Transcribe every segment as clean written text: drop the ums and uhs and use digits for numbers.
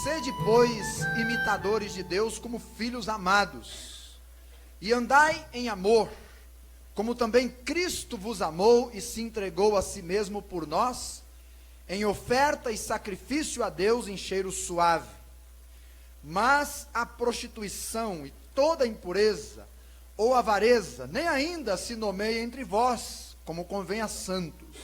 Sede, pois, imitadores de Deus como filhos amados, e andai em amor, como também Cristo vos amou e se entregou a si mesmo por nós, em oferta e sacrifício a Deus em cheiro suave. Mas a prostituição e toda impureza ou avareza nem ainda se nomeia entre vós, como convém a santos,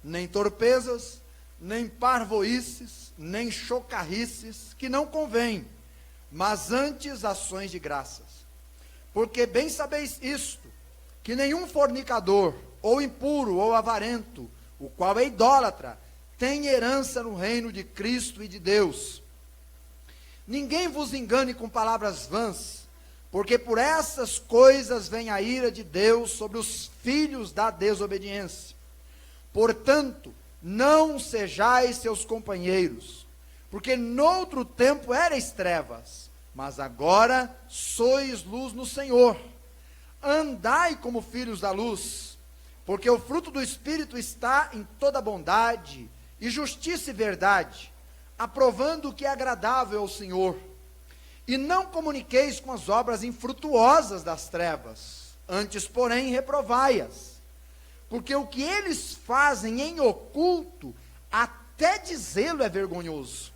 nem torpezas, nem parvoíces, nem chocarrices, que não convém, mas antes ações de graças. Porque bem sabeis isto, que nenhum fornicador, ou impuro, ou avarento, o qual é idólatra, tem herança no reino de Cristo e de Deus. Ninguém vos engane com palavras vãs, porque por essas coisas vem a ira de Deus sobre os filhos da desobediência. Portanto, não sejais seus companheiros, porque noutro tempo erais trevas, mas agora sois luz no Senhor. Andai como filhos da luz, porque o fruto do Espírito está em toda bondade, e justiça e verdade, aprovando o que é agradável ao Senhor. E não comuniqueis com as obras infrutuosas das trevas, antes, porém, reprovai-as. Porque o que eles fazem em oculto, até dizê-lo é vergonhoso.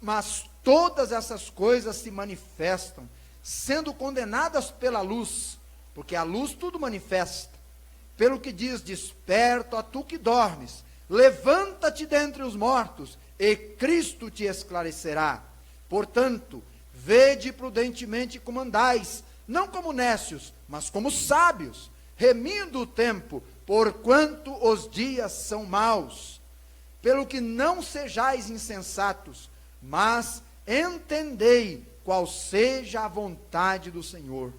Mas todas essas coisas se manifestam, sendo condenadas pela luz, porque a luz tudo manifesta. Pelo que diz: desperta, ó tu que dormes, levanta-te dentre os mortos, e Cristo te esclarecerá. Portanto, vede prudentemente como andais, não como nécios, mas como sábios, remindo o tempo, porquanto os dias são maus. Pelo que não sejais insensatos, mas entendei qual seja a vontade do Senhor.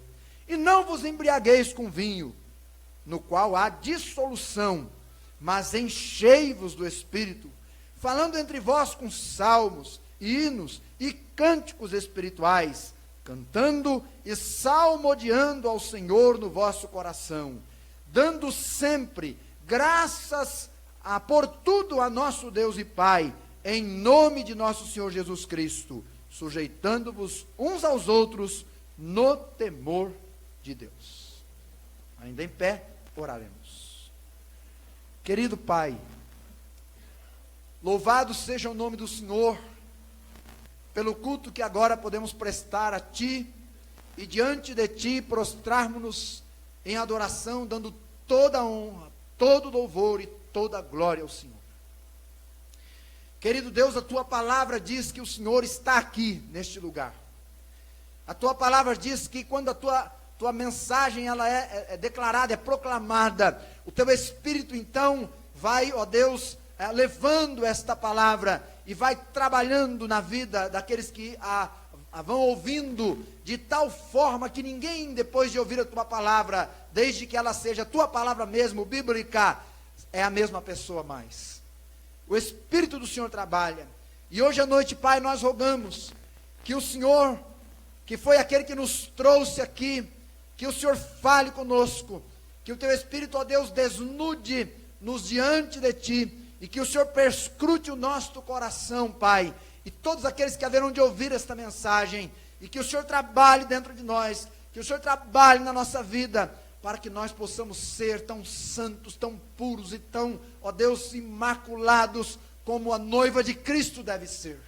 E não vos embriagueis com vinho, no qual há dissolução, mas enchei-vos do Espírito, falando entre vós com salmos, hinos e cânticos espirituais, cantando e salmodiando ao Senhor no vosso coração, dando sempre graças por tudo a nosso Deus e Pai, em nome de nosso Senhor Jesus Cristo, sujeitando-vos uns aos outros no temor de Deus. Ainda em pé, oraremos. Querido Pai, louvado seja o nome do Senhor, pelo culto que agora podemos prestar a Ti, e diante de Ti prostrarmos-nos em adoração, dando toda a honra, todo louvor e toda a glória ao Senhor. Querido Deus, a Tua palavra diz que o Senhor está aqui, neste lugar. A Tua palavra diz que quando a Tua mensagem ela é declarada, é proclamada, o Teu Espírito então vai, ó Deus, levando esta palavra e vai trabalhando na vida daqueles que a vão ouvindo, de tal forma que ninguém, depois de ouvir a Tua palavra, desde que ela seja a Tua palavra mesmo, bíblica, é a mesma pessoa mais. O Espírito do Senhor trabalha, e hoje à noite, Pai, nós rogamos que o Senhor, que foi aquele que nos trouxe aqui, que o Senhor fale conosco, que o Teu Espírito, ó Deus, desnude-nos diante de Ti, e que o Senhor perscrute o nosso coração, Pai, e todos aqueles que haverão de ouvir esta mensagem, e que o Senhor trabalhe dentro de nós, que o Senhor trabalhe na nossa vida, para que nós possamos ser tão santos, tão puros e tão, ó Deus, imaculados, como a noiva de Cristo deve ser.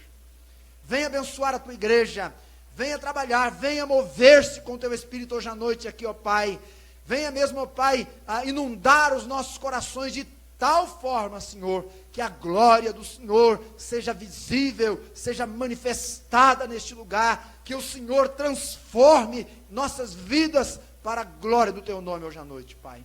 Venha abençoar a Tua igreja, venha trabalhar, venha mover-se com o Teu Espírito hoje à noite aqui, ó Pai. Venha mesmo, ó Pai, a inundar os nossos corações de tal forma, Senhor, que a glória do Senhor seja visível, seja manifestada neste lugar, que o Senhor transforme nossas vidas para a glória do Teu nome hoje à noite, Pai.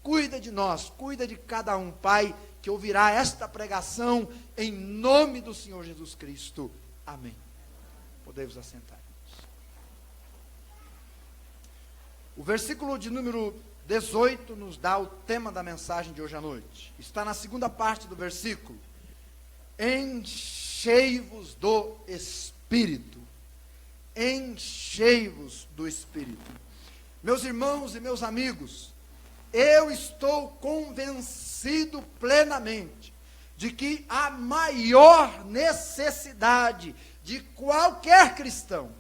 Cuida de nós, cuida de cada um, Pai, que ouvirá esta pregação em nome do Senhor Jesus Cristo. Amém. Podemos assentar. O versículo de número 18 nos dá o tema da mensagem de hoje à noite. Está na segunda parte do versículo. Enchei-vos do Espírito. Enchei-vos do Espírito. Meus irmãos e meus amigos, eu estou convencido plenamente de que a maior necessidade de qualquer cristão,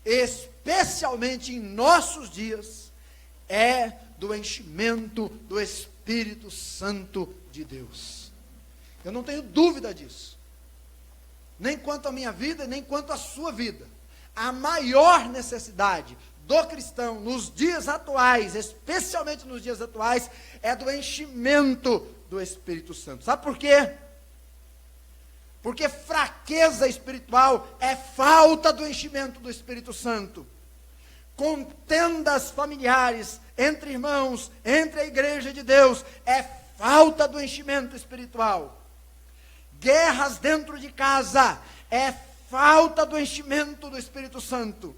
especialmente em nossos dias, é do enchimento do Espírito Santo de Deus. Eu não tenho dúvida disso. Nem quanto à minha vida, nem quanto à sua vida. A maior necessidade do cristão nos dias atuais, especialmente nos dias atuais, é do enchimento do Espírito Santo. Sabe por quê? Porque fraqueza espiritual é falta do enchimento do Espírito Santo. Contendas familiares entre irmãos, entre a igreja de Deus, é falta do enchimento espiritual. Guerras dentro de casa, é falta do enchimento do Espírito Santo.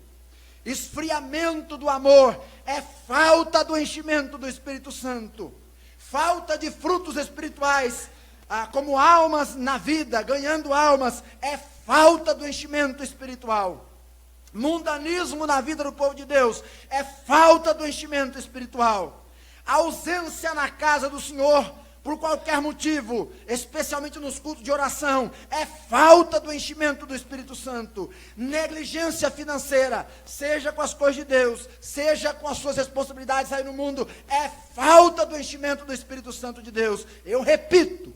Esfriamento do amor, é falta do enchimento do Espírito Santo. Falta de frutos espirituais, como almas na vida, ganhando almas, é falta do enchimento espiritual. Mundanismo na vida do povo de Deus, é falta do enchimento espiritual. Ausência na casa do Senhor, por qualquer motivo, especialmente nos cultos de oração, é falta do enchimento do Espírito Santo. Negligência financeira, seja com as coisas de Deus, seja com as suas responsabilidades aí no mundo, é falta do enchimento do Espírito Santo de Deus. Eu repito,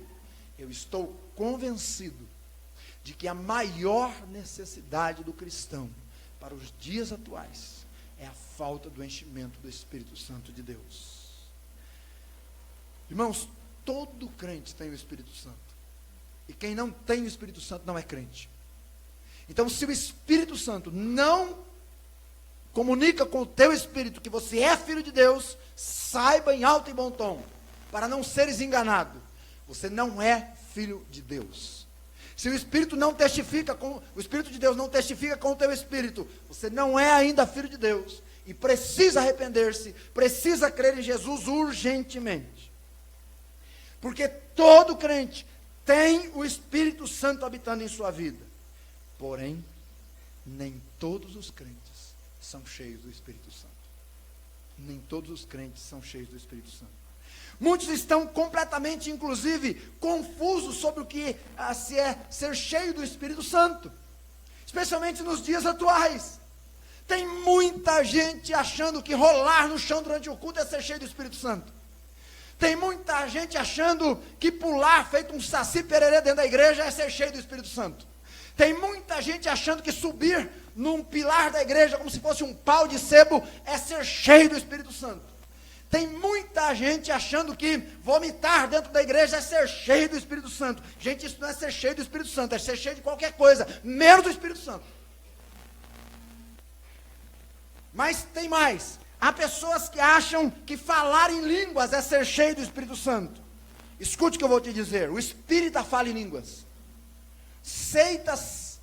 eu estou convencido de que a maior necessidade do cristão para os dias atuais é a falta do enchimento do Espírito Santo de Deus. Irmãos, todo crente tem o Espírito Santo. E quem não tem o Espírito Santo não é crente. Então, se o Espírito Santo não comunica com o teu espírito que você é filho de Deus, saiba em alto e bom tom, para não seres enganado, você não é filho de Deus. Se o Espírito não testifica o Espírito de Deus não testifica com o teu espírito, você não é ainda filho de Deus. E precisa arrepender-se, precisa crer em Jesus urgentemente. Porque todo crente tem o Espírito Santo habitando em sua vida. Porém, nem todos os crentes são cheios do Espírito Santo. Nem todos os crentes são cheios do Espírito Santo. Muitos estão completamente, inclusive, confusos sobre o que se é ser cheio do Espírito Santo. Especialmente nos dias atuais. Tem muita gente achando que rolar no chão durante o culto é ser cheio do Espírito Santo. Tem muita gente achando que pular feito um saci pererê dentro da igreja é ser cheio do Espírito Santo. Tem muita gente achando que subir num pilar da igreja como se fosse um pau de sebo é ser cheio do Espírito Santo. Tem muita gente achando que vomitar dentro da igreja é ser cheio do Espírito Santo. Gente, isso não é ser cheio do Espírito Santo, é ser cheio de qualquer coisa, menos do Espírito Santo. Mas tem mais. Há pessoas que acham que falar em línguas é ser cheio do Espírito Santo. Escute o que eu vou te dizer. O espírita fala em línguas. Seitas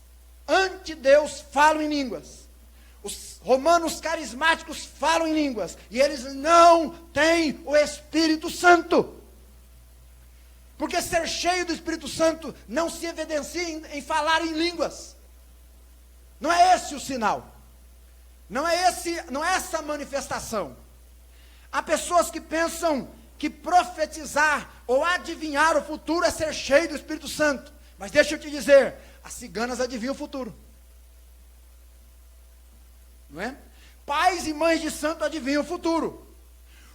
anti-Deus falam em línguas. Os romanos carismáticos falam em línguas. E eles não têm o Espírito Santo. Porque ser cheio do Espírito Santo não se evidencia em falar em línguas. Não é esse o sinal. Não é essa a manifestação. Há pessoas que pensam que profetizar ou adivinhar o futuro é ser cheio do Espírito Santo. Mas deixa eu te dizer, as ciganas adivinham o futuro. Não é? Pais e mães de santo adivinham o futuro.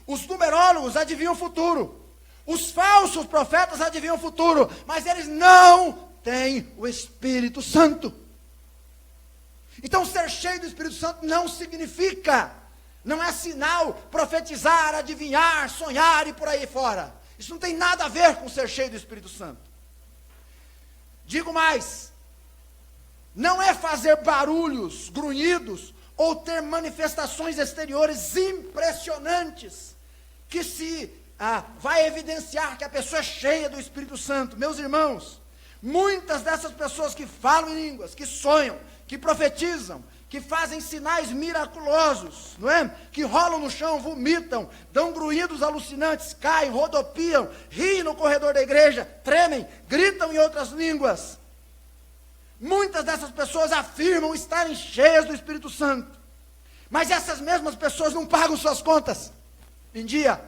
Os numerólogos adivinham o futuro. Os falsos profetas adivinham o futuro. Mas eles não têm o Espírito Santo. Então ser cheio do Espírito Santo não significa, não é sinal profetizar, adivinhar, sonhar e por aí fora. Isso não tem nada a ver com ser cheio do Espírito Santo. Digo mais, não é fazer barulhos, grunhidos, ou ter manifestações exteriores impressionantes, que se vai evidenciar que a pessoa é cheia do Espírito Santo. Meus irmãos, muitas dessas pessoas que falam em línguas, que sonham, que profetizam, que fazem sinais miraculosos, não é? Que rolam no chão, vomitam, dão grunhidos alucinantes, caem, rodopiam, riem no corredor da igreja, tremem, gritam em outras línguas. Muitas dessas pessoas afirmam estarem cheias do Espírito Santo. Mas essas mesmas pessoas não pagam suas contas em dia.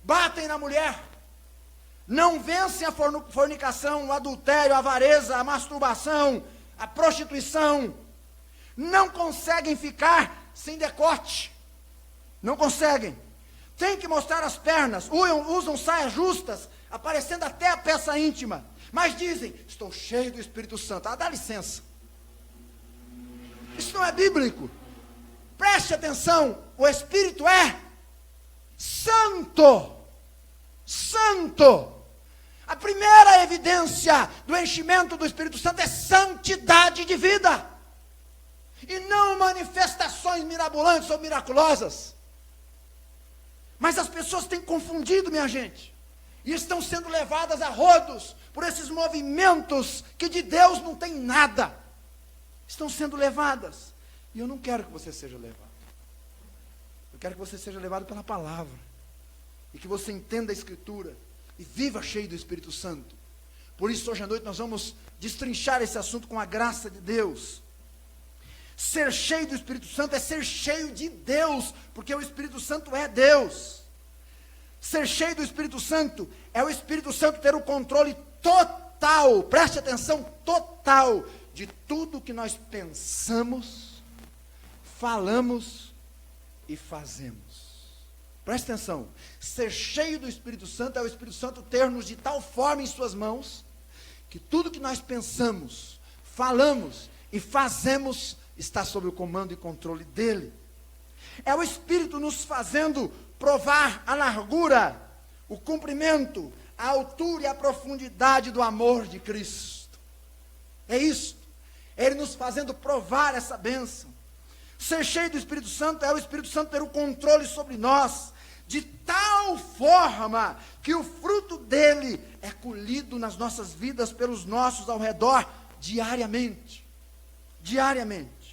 Batem na mulher. Não vencem a fornicação, o adultério, a avareza, a masturbação, a prostituição, não conseguem ficar sem decote. Não conseguem. Tem que mostrar as pernas, usam saias justas, aparecendo até a peça íntima. Mas dizem, estou cheio do Espírito Santo. Ah, dá licença. Isso não é bíblico. Preste atenção, o Espírito é santo. Santo. A primeira evidência do enchimento do Espírito Santo é santidade de vida. E não manifestações mirabolantes ou miraculosas. Mas as pessoas têm confundido, minha gente. E estão sendo levadas a rodos por esses movimentos que de Deus não tem nada. Estão sendo levadas. E eu não quero que você seja levado. Eu quero que você seja levado pela palavra. E que você entenda a Escritura. E viva cheio do Espírito Santo. Por isso, hoje à noite, nós vamos destrinchar esse assunto com a graça de Deus. Ser cheio do Espírito Santo é ser cheio de Deus, porque o Espírito Santo é Deus. Ser cheio do Espírito Santo é o Espírito Santo ter o controle total, preste atenção, total, de tudo que nós pensamos, falamos e fazemos. Preste atenção, ser cheio do Espírito Santo é o Espírito Santo ter-nos de tal forma em suas mãos, que tudo que nós pensamos, falamos e fazemos está sob o comando e controle dele. É o Espírito nos fazendo provar a largura, o comprimento, a altura e a profundidade do amor de Cristo. É isso. Ele nos fazendo provar essa bênção. Ser cheio do Espírito Santo é o Espírito Santo ter o controle sobre nós, de tal forma que o fruto dele é colhido nas nossas vidas pelos nossos ao redor diariamente. Diariamente.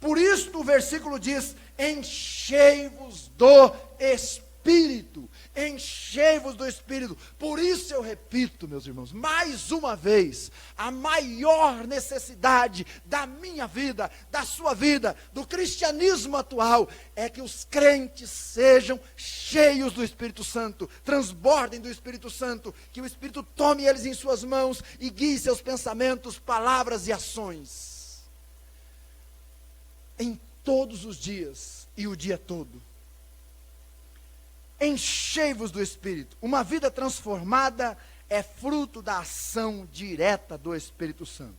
Por isso o versículo diz, enchei-vos do Espírito, enchei-vos do Espírito. Por isso eu repito, meus irmãos, mais uma vez, a maior necessidade da minha vida, da sua vida, do cristianismo atual, é que os crentes sejam cheios do Espírito Santo, transbordem do Espírito Santo, que o Espírito tome eles em suas mãos e guie seus pensamentos, palavras e ações. Em todos os dias e o dia todo. Enchei-vos do Espírito. Uma vida transformada é fruto da ação direta do Espírito Santo.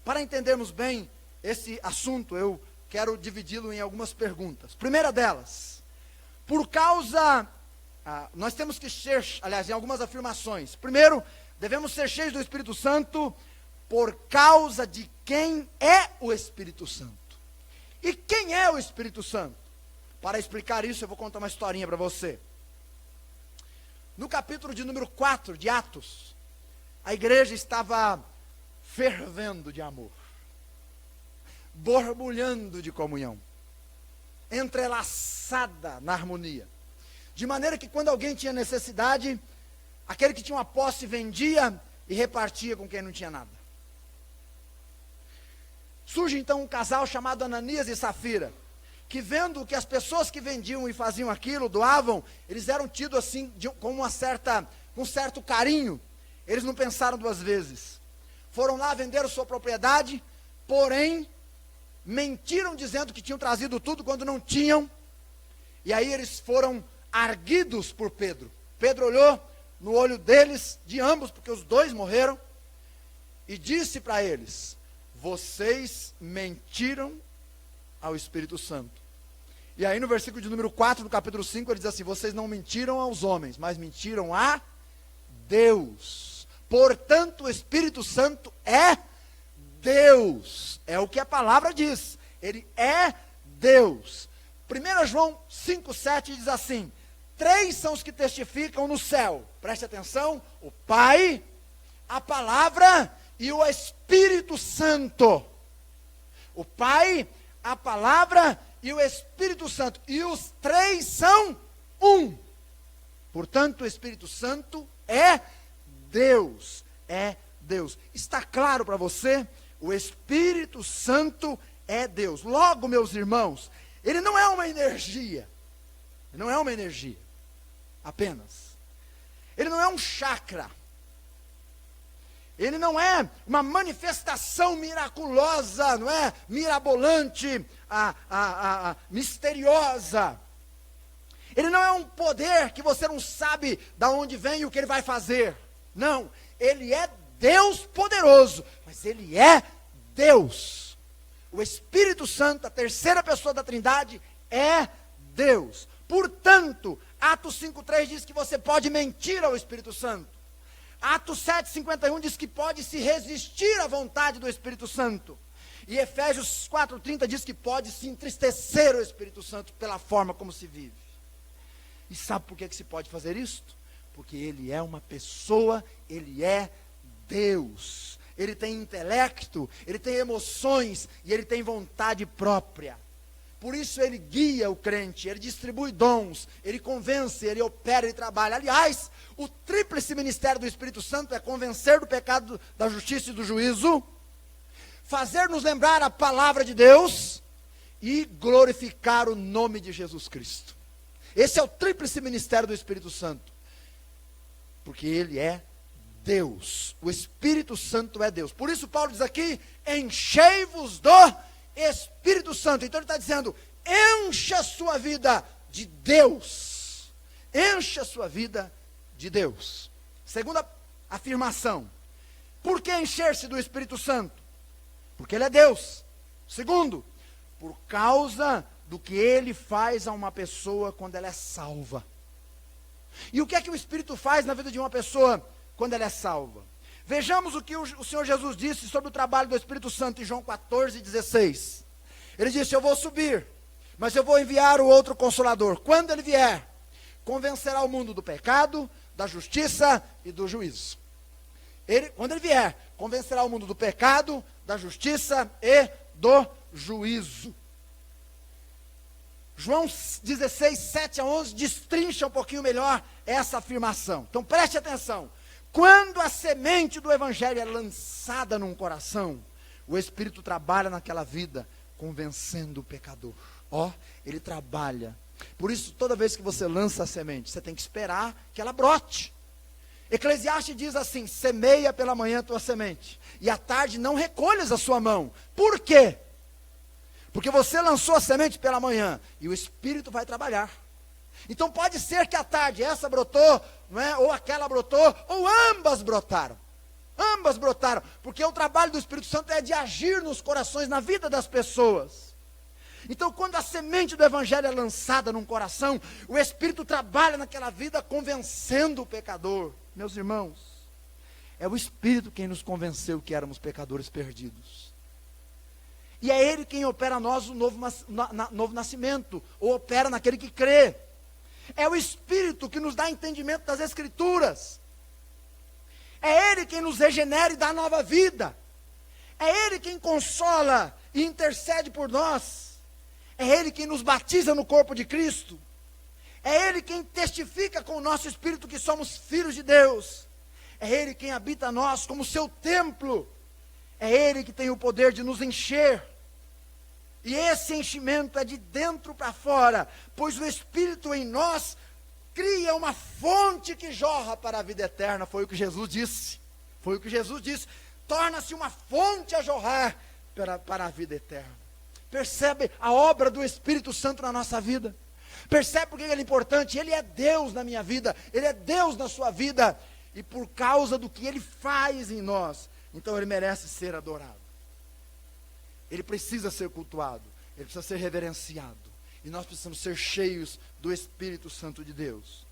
Para entendermos bem esse assunto, eu quero dividi-lo em algumas perguntas. Primeira delas, nós temos que ser, aliás, em algumas afirmações. Primeiro, devemos ser cheios do Espírito Santo por causa de quem é o Espírito Santo. E quem é o Espírito Santo? Para explicar isso, eu vou contar uma historinha para você. No capítulo de número 4 de Atos, a igreja estava fervendo de amor, borbulhando de comunhão, entrelaçada na harmonia, de maneira que quando alguém tinha necessidade, aquele que tinha uma posse vendia e repartia com quem não tinha nada. Surge então um casal chamado Ananias e Safira, que vendo que as pessoas que vendiam e faziam aquilo, doavam, eles eram tidos assim, com um certo carinho. Eles não pensaram duas vezes. Foram lá, venderam sua propriedade, porém, mentiram dizendo que tinham trazido tudo quando não tinham. E aí eles foram arguidos por Pedro. Pedro olhou no olho deles, de ambos, porque os dois morreram, e disse para eles, vocês mentiram ao Espírito Santo. E aí no versículo de número 4 do capítulo 5, ele diz assim, vocês não mentiram aos homens, mas mentiram a Deus. Portanto, o Espírito Santo é Deus. É o que a palavra diz. Ele é Deus. 1 João 5,7 diz assim, 3 são os que testificam no céu. Preste atenção, o Pai, a palavra e o Espírito Santo. O Pai, a palavra e o Espírito Santo. E os 3 são um. Portanto, o Espírito Santo é Deus. É Deus. Está claro para você? O Espírito Santo é Deus. Logo, meus irmãos, ele não é uma energia. Ele não é uma energia. Apenas. Ele não é um chakra. Ele não é uma manifestação miraculosa, não é? Mirabolante, misteriosa. Ele não é um poder que você não sabe de onde vem e o que ele vai fazer. Não, ele é Deus poderoso, mas ele é Deus. O Espírito Santo, a terceira pessoa da Trindade, é Deus. Portanto, Atos 5,3 diz que você pode mentir ao Espírito Santo. Atos 7,51 diz que pode se resistir à vontade do Espírito Santo. E Efésios 4,30 diz que pode se entristecer o Espírito Santo pela forma como se vive. E sabe por que se pode fazer isto? Porque ele é uma pessoa, ele é Deus. Ele tem intelecto, ele tem emoções e ele tem vontade própria. Por isso ele guia o crente, ele distribui dons, ele convence, ele opera, ele trabalha. Aliás, o tríplice ministério do Espírito Santo é convencer do pecado, da justiça e do juízo, fazer-nos lembrar a palavra de Deus e glorificar o nome de Jesus Cristo. Esse é o tríplice ministério do Espírito Santo, porque ele é Deus. O Espírito Santo é Deus. Por isso Paulo diz aqui, enchei-vos do Espírito Santo. Então ele está dizendo, encha a sua vida de Deus. Encha a sua vida de Deus. Segunda afirmação, por que encher-se do Espírito Santo? Porque ele é Deus. Segundo, por causa do que ele faz a uma pessoa quando ela é salva. E o que é que o Espírito faz na vida de uma pessoa quando ela é salva? Vejamos o que o Senhor Jesus disse sobre o trabalho do Espírito Santo em João 14,16. Ele disse, eu vou subir, mas eu vou enviar o outro Consolador. Quando ele vier, convencerá o mundo do pecado, da justiça e do juízo. Quando ele vier, convencerá o mundo do pecado, da justiça e do juízo. João 16, 7 a 11, destrincha um pouquinho melhor essa afirmação. Então preste atenção. Quando a semente do Evangelho é lançada num coração, o Espírito trabalha naquela vida, convencendo o pecador. Ele trabalha. Por isso, toda vez que você lança a semente, você tem que esperar que ela brote. Eclesiastes diz assim, semeia pela manhã a tua semente, e à tarde não recolhas a sua mão. Por quê? Porque você lançou a semente pela manhã, e o Espírito vai trabalhar. Então pode ser que à tarde essa brotou, não é? Ou aquela brotou, ou ambas brotaram. Ambas brotaram, porque o trabalho do Espírito Santo é de agir nos corações, na vida das pessoas. Então quando a semente do Evangelho é lançada num coração, o Espírito trabalha naquela vida convencendo o pecador. Meus irmãos, é o Espírito quem nos convenceu que éramos pecadores perdidos. E é Ele quem opera a nós o novo nascimento, ou opera naquele que crê. É o Espírito que nos dá entendimento das Escrituras. É Ele quem nos regenera e dá nova vida. É Ele quem consola e intercede por nós. É Ele quem nos batiza no corpo de Cristo. É Ele quem testifica com o nosso Espírito que somos filhos de Deus. É Ele quem habita nós como seu templo. É Ele que tem o poder de nos encher. E esse enchimento é de dentro para fora, pois o Espírito em nós cria uma fonte que jorra para a vida eterna. Foi o que Jesus disse. Foi o que Jesus disse. Torna-se uma fonte a jorrar para a vida eterna. Percebe a obra do Espírito Santo na nossa vida? Percebe por que ele é importante? Ele é Deus na minha vida, Ele é Deus na sua vida. E por causa do que Ele faz em nós, então Ele merece ser adorado. Ele precisa ser cultuado, Ele precisa ser reverenciado. E nós precisamos ser cheios do Espírito Santo de Deus.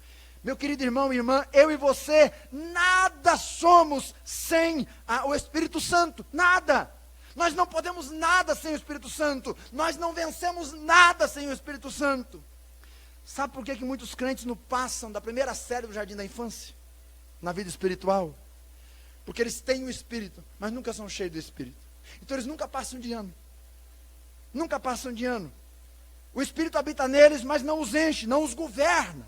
Meu querido irmão e irmã, eu e você, nada somos sem o Espírito Santo, nada. Nós não podemos nada sem o Espírito Santo, nós não vencemos nada sem o Espírito Santo. Sabe por que muitos crentes não passam da primeira série do jardim da infância, na vida espiritual? Porque eles têm o Espírito, mas nunca são cheios do Espírito. Então eles nunca passam de ano. Nunca passam de ano. O Espírito habita neles, mas não os enche, não os governa.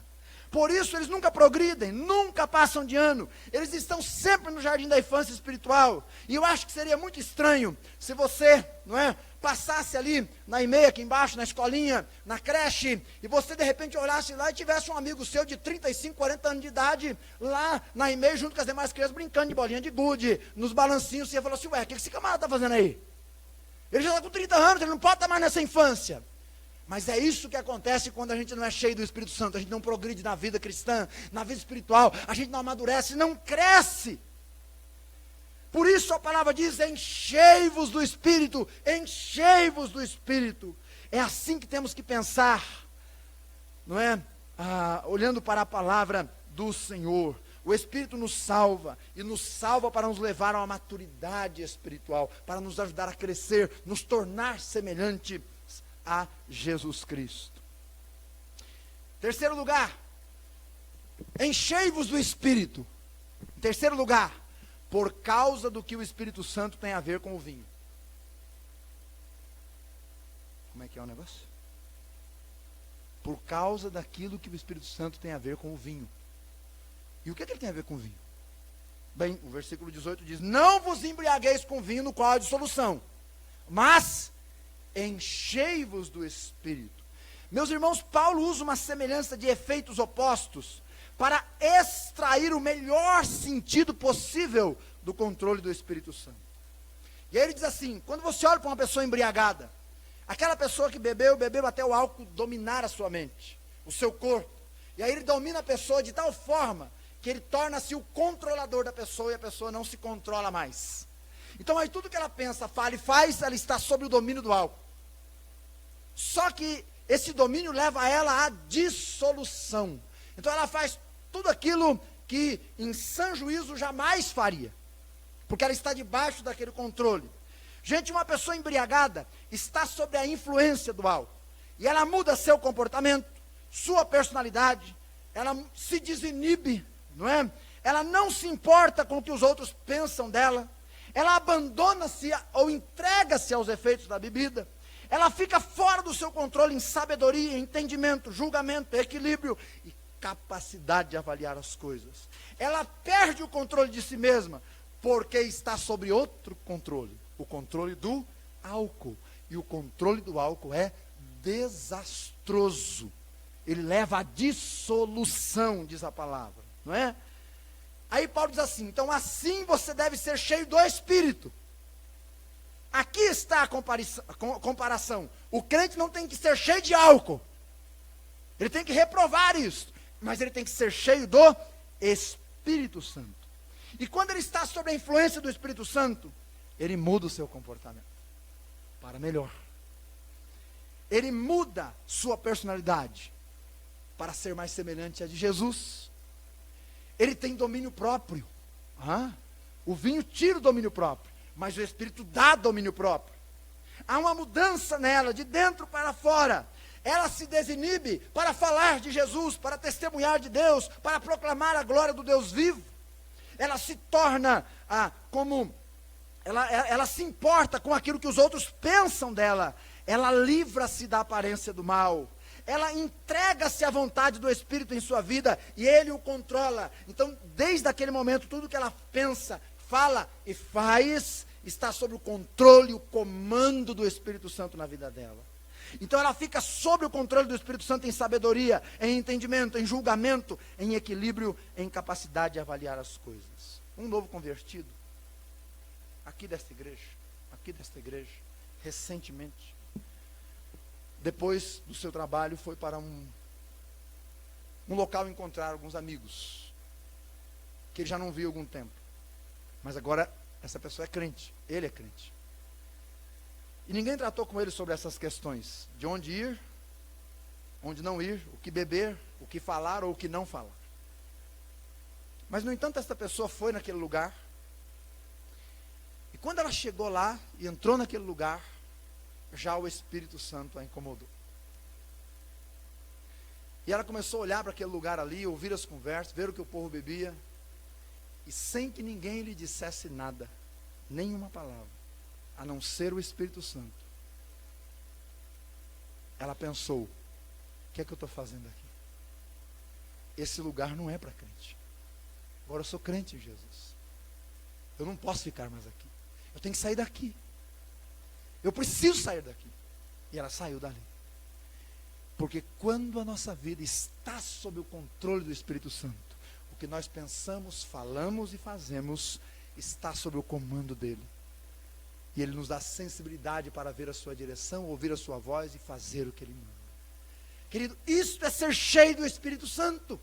Por isso eles nunca progridem, nunca passam de ano. Eles estão sempre no jardim da infância espiritual. E eu acho que seria muito estranho se você, não é, passasse ali na EMEI, aqui embaixo, na escolinha, na creche, e você de repente olhasse lá e tivesse um amigo seu de 35, 40 anos de idade, lá na EMEI, junto com as demais crianças, brincando de bolinha de gude, nos balancinhos. Você falou assim: ué, o que esse camarada está fazendo aí? Ele já está com 30 anos, ele não pode estar mais nessa infância. Mas é isso que acontece quando a gente não é cheio do Espírito Santo. A gente não progride na vida cristã, na vida espiritual. A gente não amadurece, não cresce. Por isso a palavra diz: enchei-vos do Espírito, enchei-vos do Espírito. É assim que temos que pensar, não é? Olhando para a palavra do Senhor. O Espírito nos salva, e nos salva para nos levar a uma maturidade espiritual, para nos ajudar a crescer, nos tornar semelhante a Jesus Cristo. Terceiro lugar, enchei-vos do Espírito. Terceiro lugar, por causa do que o Espírito Santo tem a ver com o vinho. Como é que é o negócio? Por causa daquilo que o Espírito Santo tem a ver com o vinho. E o que ele tem a ver com o vinho? Bem, o versículo 18 diz: não vos embriagueis com vinho no qual há dissolução, mas enchei-vos do Espírito. Meus irmãos, Paulo usa uma semelhança de efeitos opostos para extrair o melhor sentido possível do controle do Espírito Santo. E aí ele diz assim: quando você olha para uma pessoa embriagada, aquela pessoa que bebeu até o álcool dominar a sua mente, o seu corpo, e aí ele domina a pessoa de tal forma que ele torna-se o controlador da pessoa, e a pessoa não se controla mais. Então aí tudo que ela pensa, fala e faz, ela está sob o domínio do álcool. Só que esse domínio leva ela à dissolução. Então ela faz tudo aquilo que em sã juízo jamais faria, porque ela está debaixo daquele controle. Gente, uma pessoa embriagada está sob a influência do álcool, e ela muda seu comportamento, sua personalidade, ela se desinibe, não é? Ela não se importa com o que os outros pensam dela, ela abandona-se ou entrega-se aos efeitos da bebida, ela fica fora do seu controle em sabedoria, entendimento, julgamento, equilíbrio e capacidade de avaliar as coisas. Ela perde o controle de si mesma, porque está sob outro controle, o controle do álcool. E o controle do álcool é desastroso. Ele leva à dissolução, diz a palavra, não é? Aí Paulo diz assim: então assim você deve ser cheio do Espírito. Aqui está a comparação. O crente não tem que ser cheio de álcool. Ele tem que reprovar isso. Mas ele tem que ser cheio do Espírito Santo. E quando ele está sob a influência do Espírito Santo, ele muda o seu comportamento para melhor. Ele muda sua personalidade para ser mais semelhante à de Jesus. Ele tem domínio próprio. O vinho tira o domínio próprio, mas o Espírito dá domínio próprio. Há uma mudança nela, de dentro para fora. Ela se desinibe para falar de Jesus, para testemunhar de Deus, para proclamar a glória do Deus vivo. Ela se torna ela se importa com aquilo que os outros pensam dela. Ela livra-se da aparência do mal. Ela entrega-se à vontade do Espírito em sua vida e ele o controla. Então, desde aquele momento, tudo que ela pensa, fala e faz está sob o controle, o comando do Espírito Santo na vida dela. Então ela fica sob o controle do Espírito Santo em sabedoria, em entendimento, em julgamento, em equilíbrio, em capacidade de avaliar as coisas. Um novo convertido, aqui desta igreja, recentemente, depois do seu trabalho, foi para um local encontrar alguns amigos, que ele já não viu há algum tempo. Mas agora, essa pessoa é crente, ele é crente. E ninguém tratou com ele sobre essas questões, de onde ir, onde não ir, o que beber, o que falar ou o que não falar. Mas, no entanto, essa pessoa foi naquele lugar, e quando ela chegou lá e entrou naquele lugar, já o Espírito Santo a incomodou. E ela começou a olhar para aquele lugar ali, ouvir as conversas, ver o que o povo bebia, e sem que ninguém lhe dissesse nada, nenhuma palavra, a não ser o Espírito Santo, ela pensou: o que é que eu estou fazendo aqui? esse lugar não é para crente. Agora eu sou crente em Jesus. Eu não posso ficar mais aqui. Eu tenho que sair daqui. Eu preciso sair daqui. E ela saiu dali. Porque quando a nossa vida está sob o controle do Espírito Santo, o que nós pensamos, falamos e fazemos está sob o comando dele. E ele nos dá sensibilidade para ver a sua direção, ouvir a sua voz e fazer o que ele manda. Querido, isso é ser cheio do Espírito Santo.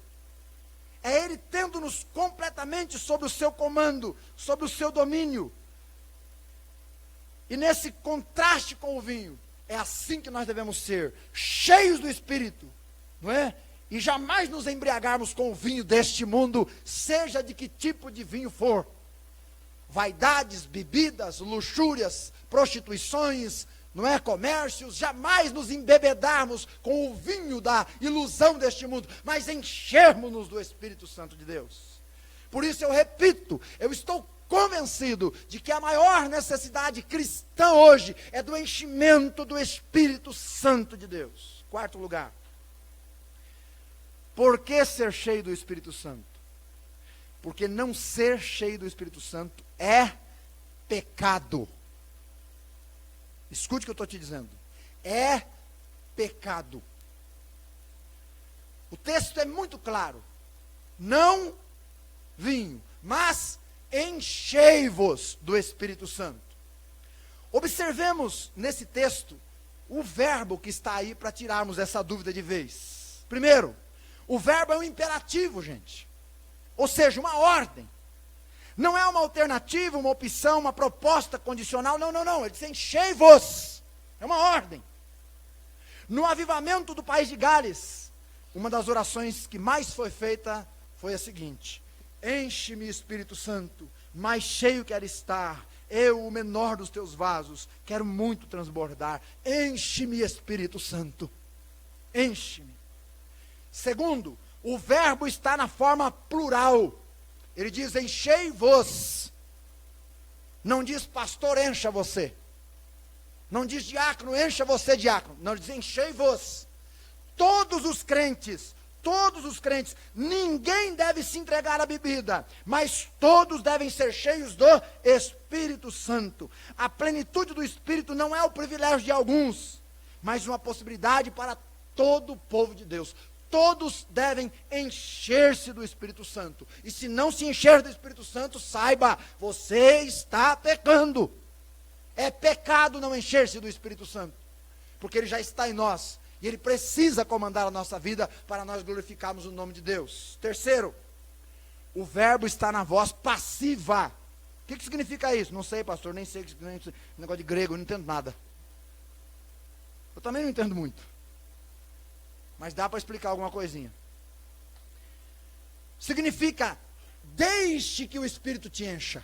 É ele tendo-nos completamente sob o seu comando, sob o seu domínio. E nesse contraste com o vinho, é assim que nós devemos ser, cheios do Espírito, não é? E jamais nos embriagarmos com o vinho deste mundo, seja de que tipo de vinho for. Vaidades, bebidas, luxúrias, prostituições, não é? Comércios, jamais nos embebedarmos com o vinho da ilusão deste mundo, mas enchermos-nos do Espírito Santo de Deus. Por isso eu repito, eu estou convencido de que a maior necessidade cristã hoje é do enchimento do Espírito Santo de Deus. Quarto lugar. Por que ser cheio do Espírito Santo? Porque não ser cheio do Espírito Santo é pecado. Escute o que eu estou te dizendo. É pecado. O texto é muito claro. Não vinho, mas enchei-vos do Espírito Santo. Observemos nesse texto o verbo que está aí para tirarmos essa dúvida de vez. Primeiro, o verbo é um imperativo, gente. Ou seja, uma ordem. Não é uma alternativa, uma opção, uma proposta condicional. Não. Ele diz enchei-vos. É uma ordem. No avivamento do país de Gales, uma das orações que mais foi feita foi a seguinte: enche-me, Espírito Santo, mais cheio quero estar. Eu, o menor dos teus vasos, quero muito transbordar. Enche-me, Espírito Santo. Enche-me. Segundo, o verbo está na forma plural. Ele diz enchei-vos. Não diz pastor, encha você. Não diz diácono, encha você, diácono. Não, ele diz enchei-vos. Todos os crentes, ninguém deve se entregar à bebida, mas todos devem ser cheios do Espírito Santo. A plenitude do Espírito não é o privilégio de alguns, mas uma possibilidade para todo o povo de Deus. Todos devem encher-se do Espírito Santo. E se não se encher do Espírito Santo, saiba, você está pecando. É pecado não encher-se do Espírito Santo, porque ele já está em nós. E ele precisa comandar a nossa vida para nós glorificarmos o nome de Deus. Terceiro, o verbo está na voz passiva. O que significa isso? Não sei, pastor, nem sei negócio de grego, eu não entendo nada. Eu também não entendo muito. Mas dá para explicar alguma coisinha. Significa, deixe que o Espírito te encha.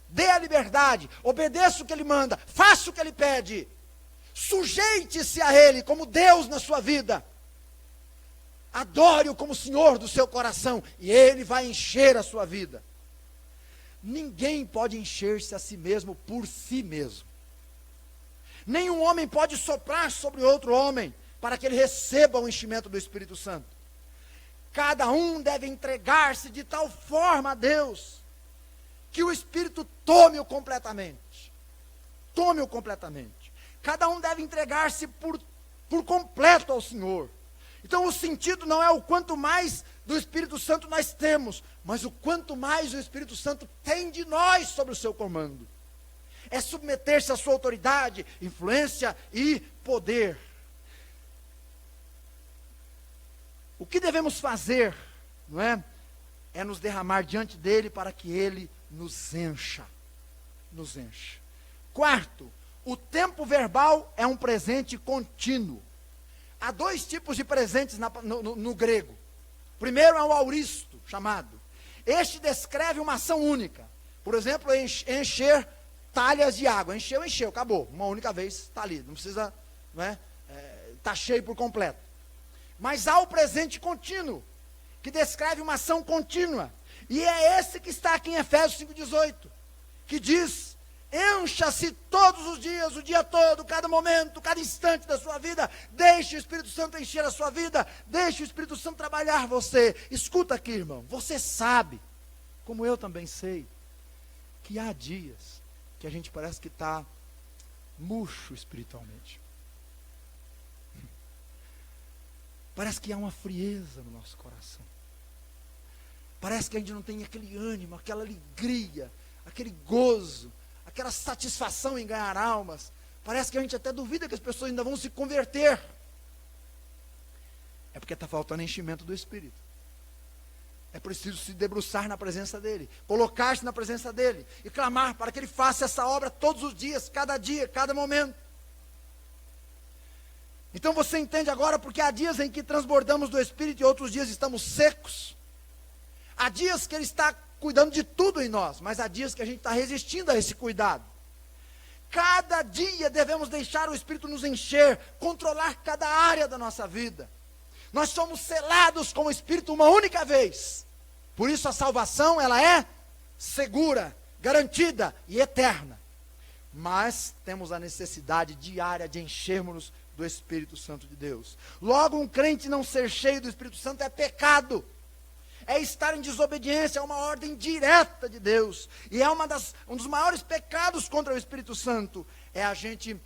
Dê a liberdade, obedeça o que ele manda, faça o que ele pede. Sujeite-se a ele como Deus na sua vida. Adore-o como Senhor do seu coração, e ele vai encher a sua vida. Ninguém pode encher-se a si mesmo por si mesmo. Nenhum homem pode soprar sobre outro homem para que ele receba o enchimento do Espírito Santo. Cada um deve entregar-se de tal forma a Deus, que o Espírito tome-o completamente. Tome-o completamente. Cada um deve entregar-se por completo ao Senhor. Então o sentido não é o quanto mais do Espírito Santo nós temos, mas o quanto mais o Espírito Santo tem de nós sobre o seu comando. É submeter-se à sua autoridade, influência e poder. O que devemos fazer, não é? É nos derramar diante dele para que ele nos encha. Nos encha. Quarto, o tempo verbal é um presente contínuo. Há dois tipos de presentes no grego. Primeiro é o auristo, chamado. Este descreve uma ação única. Por exemplo, encher talhas de água. Encheu, acabou. Uma única vez, está ali. Não precisa, não é? Está cheio por completo. Mas há o presente contínuo, que descreve uma ação contínua. E é esse que está aqui em Efésios 5,18, que diz Encha-se todos os dias, o dia todo, cada momento, cada instante da sua vida. Deixe o Espírito Santo encher a sua vida. Deixe o Espírito Santo trabalhar você. Escuta aqui, irmão. Você sabe, como eu também sei, que há dias que a gente parece que está murcho espiritualmente. Parece que há uma frieza no nosso coração. Parece que a gente não tem aquele ânimo, aquela alegria, aquele gozo, aquela satisfação em ganhar almas. Parece que a gente até duvida que as pessoas ainda vão se converter. É porque está faltando enchimento do Espírito. É preciso se debruçar na presença dEle, colocar-se na presença dEle e clamar para que Ele faça essa obra todos os dias, cada momento. Então você entende agora porque há dias em que transbordamos do Espírito e outros dias estamos secos. Há dias que Ele está cuidando de tudo em nós, mas há dias que a gente está resistindo a esse cuidado. Cada dia devemos deixar o Espírito nos encher, controlar cada área da nossa vida. Nós somos selados com o Espírito uma única vez. Por isso a salvação, ela é segura, garantida e eterna. Mas temos a necessidade diária de enchermos do Espírito Santo de Deus. Logo, um crente não ser cheio do Espírito Santo é pecado. É estar em desobediência, é uma ordem direta de Deus. E é um dos maiores pecados contra o Espírito Santo. É a gente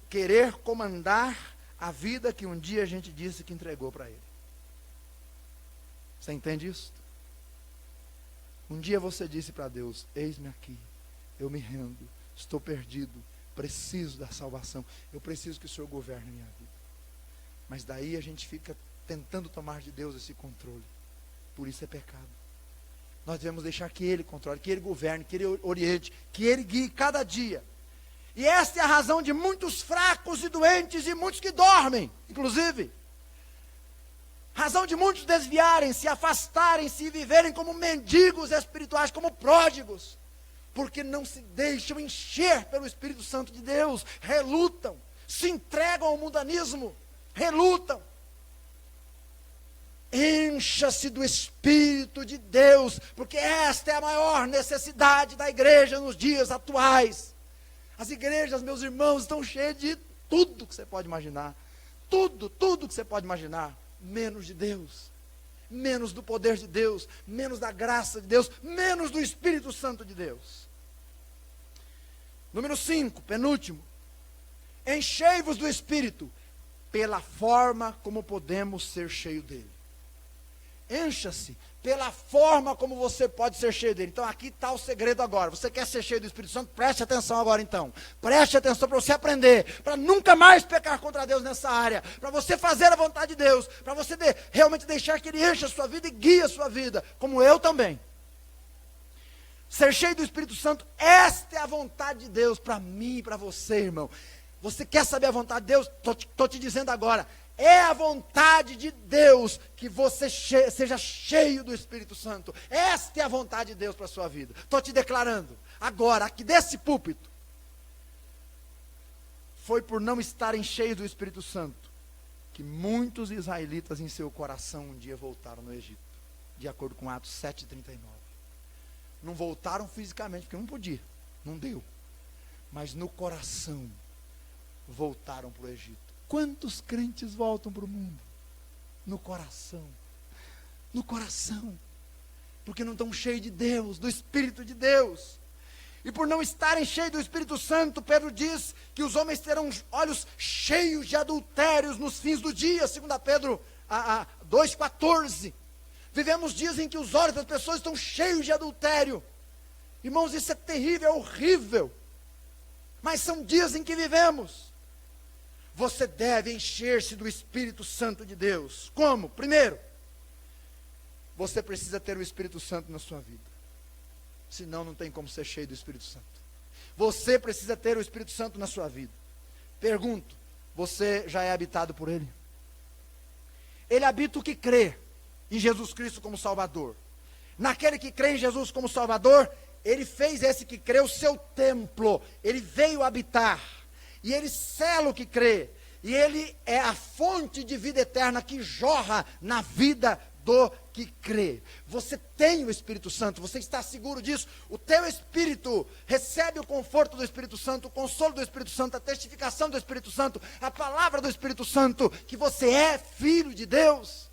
querer comandar a vida que um dia a gente disse que entregou para Ele. Você entende isso? Um dia você disse para Deus: eis-me aqui, eu me rendo, estou perdido, preciso da salvação, eu preciso que o Senhor governe a minha vida. Mas daí a gente fica tentando tomar de Deus esse controle. Por isso é pecado. Nós devemos deixar que Ele controle, que Ele governe, que Ele oriente, que Ele guie cada dia. E esta é a razão de muitos fracos e doentes e muitos que dormem, inclusive. Razão de muitos desviarem, se afastarem, se viverem como mendigos espirituais, como pródigos. Porque não se deixam encher pelo Espírito Santo de Deus. Relutam, se entregam ao mundanismo, relutam. Encha-se do Espírito de Deus, porque esta é a maior necessidade da igreja nos dias atuais. As igrejas, meus irmãos, estão cheias de tudo que você pode imaginar. Tudo que você pode imaginar. Menos de Deus. Menos do poder de Deus. Menos da graça de Deus. Menos do Espírito Santo de Deus. Número 5, penúltimo. Enchei-vos do Espírito, pela forma como podemos ser cheios dele. Encha-se pela forma como você pode ser cheio dele. Então aqui está o segredo agora. Você quer ser cheio do Espírito Santo? Preste atenção agora então. Preste atenção para você aprender. Para nunca mais pecar contra Deus nessa área. Para você fazer a vontade de Deus. Para você realmente deixar que Ele encha a sua vida e guie a sua vida. Como eu também. Ser cheio do Espírito Santo, esta é a vontade de Deus para mim e para você, irmão. Você quer saber a vontade de Deus? Estou te dizendo agora. É a vontade de Deus que você seja cheio do Espírito Santo. Esta é a vontade de Deus para a sua vida. Estou te declarando, agora, aqui desse púlpito. Foi por não estarem cheios do Espírito Santo que muitos israelitas em seu coração um dia voltaram no Egito. De acordo com Atos 7:39. Não voltaram fisicamente, porque não podia, não deu. Mas no coração, voltaram para o Egito. Quantos crentes voltam para o mundo? No coração. No coração. Porque não estão cheios de Deus, do Espírito de Deus. E por não estarem cheios do Espírito Santo, Pedro diz que os homens terão olhos cheios de adultérios nos fins do dia, segundo Pedro 2,14. Vivemos dias em que os olhos das pessoas estão cheios de adultério. Irmãos, isso é terrível, é horrível. Mas são dias em que vivemos. Você deve encher-se do Espírito Santo de Deus. Como? Primeiro, você precisa ter o Espírito Santo na sua vida. Senão não tem como ser cheio do Espírito Santo. Você precisa ter o Espírito Santo na sua vida. Pergunto, você já é habitado por Ele? Ele habita o que crê em Jesus Cristo como Salvador. Naquele que crê em Jesus como Salvador, Ele fez esse que crê o seu templo. Ele veio habitar. E Ele sela o que crê. E Ele é a fonte de vida eterna que jorra na vida do que crê. Você tem o Espírito Santo, você está seguro disso. O teu espírito recebe o conforto do Espírito Santo, o consolo do Espírito Santo, a testificação do Espírito Santo, a palavra do Espírito Santo, que você é filho de Deus.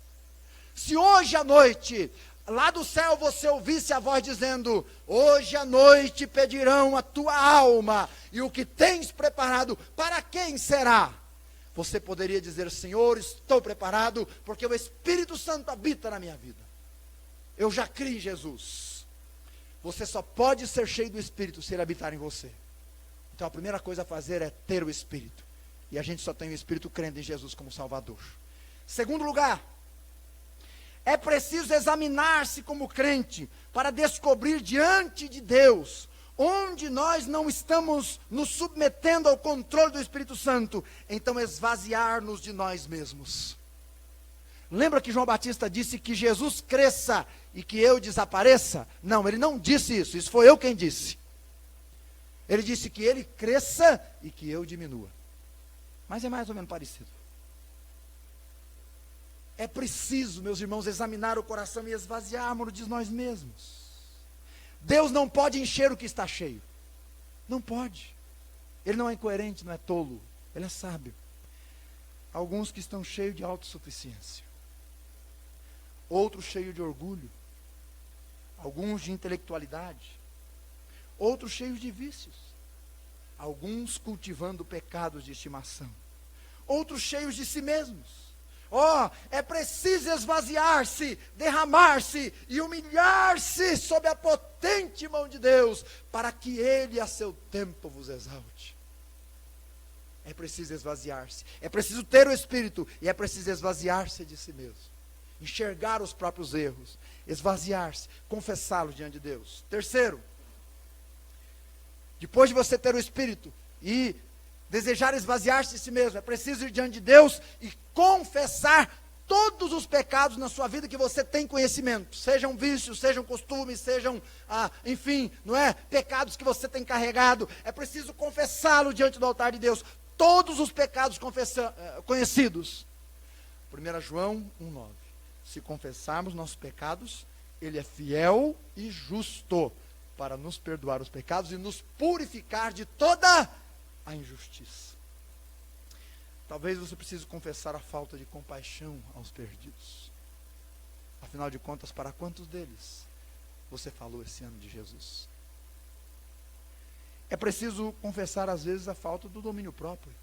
Se hoje à noite, lá do céu, você ouvisse a voz dizendo: hoje à noite pedirão a tua alma, e o que tens preparado, para quem será? Você poderia dizer: Senhor, estou preparado, porque o Espírito Santo habita na minha vida. Eu já criei em Jesus. Você só pode ser cheio do Espírito se ele habitar em você. Então a primeira coisa a fazer é ter o Espírito. E a gente só tem o Espírito crendo em Jesus como Salvador. Segundo lugar, é preciso examinar-se como crente, para descobrir diante de Deus onde nós não estamos nos submetendo ao controle do Espírito Santo. Então esvaziar-nos de nós mesmos. Lembra que João Batista disse que Jesus cresça e que eu desapareça? Não, ele não disse isso, isso foi eu quem disse. Ele disse que ele cresça e que eu diminua. Mas é mais ou menos parecido. É preciso, meus irmãos, examinar o coração e esvaziarmos de nós mesmos. Deus não pode encher o que está cheio. Não pode. Ele não é incoerente, não é tolo. Ele é sábio. Alguns que estão cheios de autossuficiência. Outros cheios de orgulho. Alguns de intelectualidade. Outros cheios de vícios. Alguns cultivando pecados de estimação. Outros cheios de si mesmos. É preciso esvaziar-se, derramar-se e humilhar-se sob a potente mão de Deus, para que Ele a seu tempo vos exalte. É preciso esvaziar-se, é preciso ter o Espírito, e é preciso esvaziar-se de si mesmo. Enxergar os próprios erros, esvaziar-se, confessá-los diante de Deus. Terceiro, depois de você ter o Espírito e desejar esvaziar-se de si mesmo, é preciso ir diante de Deus e confessar todos os pecados na sua vida que você tem conhecimento, sejam vícios, sejam costumes, sejam, enfim, não é? Pecados que você tem carregado. É preciso confessá-lo diante do altar de Deus, todos os pecados conhecidos. 1 João 1,9. Se confessarmos nossos pecados, Ele é fiel e justo para nos perdoar os pecados e nos purificar de toda a injustiça. Talvez você precise confessar a falta de compaixão aos perdidos. Afinal de contas, para quantos deles você falou esse ano de Jesus? É preciso confessar às vezes a falta do domínio próprio.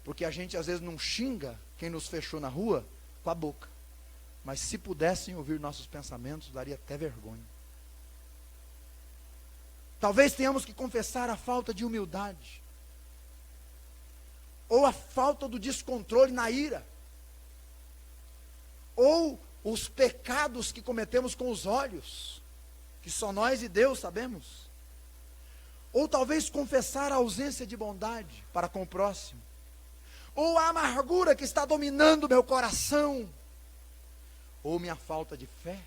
Porque a gente às vezes não xinga quem nos fechou na rua com a boca. Mas se pudessem ouvir nossos pensamentos, daria até vergonha. Talvez tenhamos que confessar a falta de humildade. Ou a falta do descontrole na ira. Ou os pecados que cometemos com os olhos, que só nós e Deus sabemos. Ou talvez confessar a ausência de bondade para com o próximo. Ou a amargura que está dominando meu coração. Ou minha falta de fé.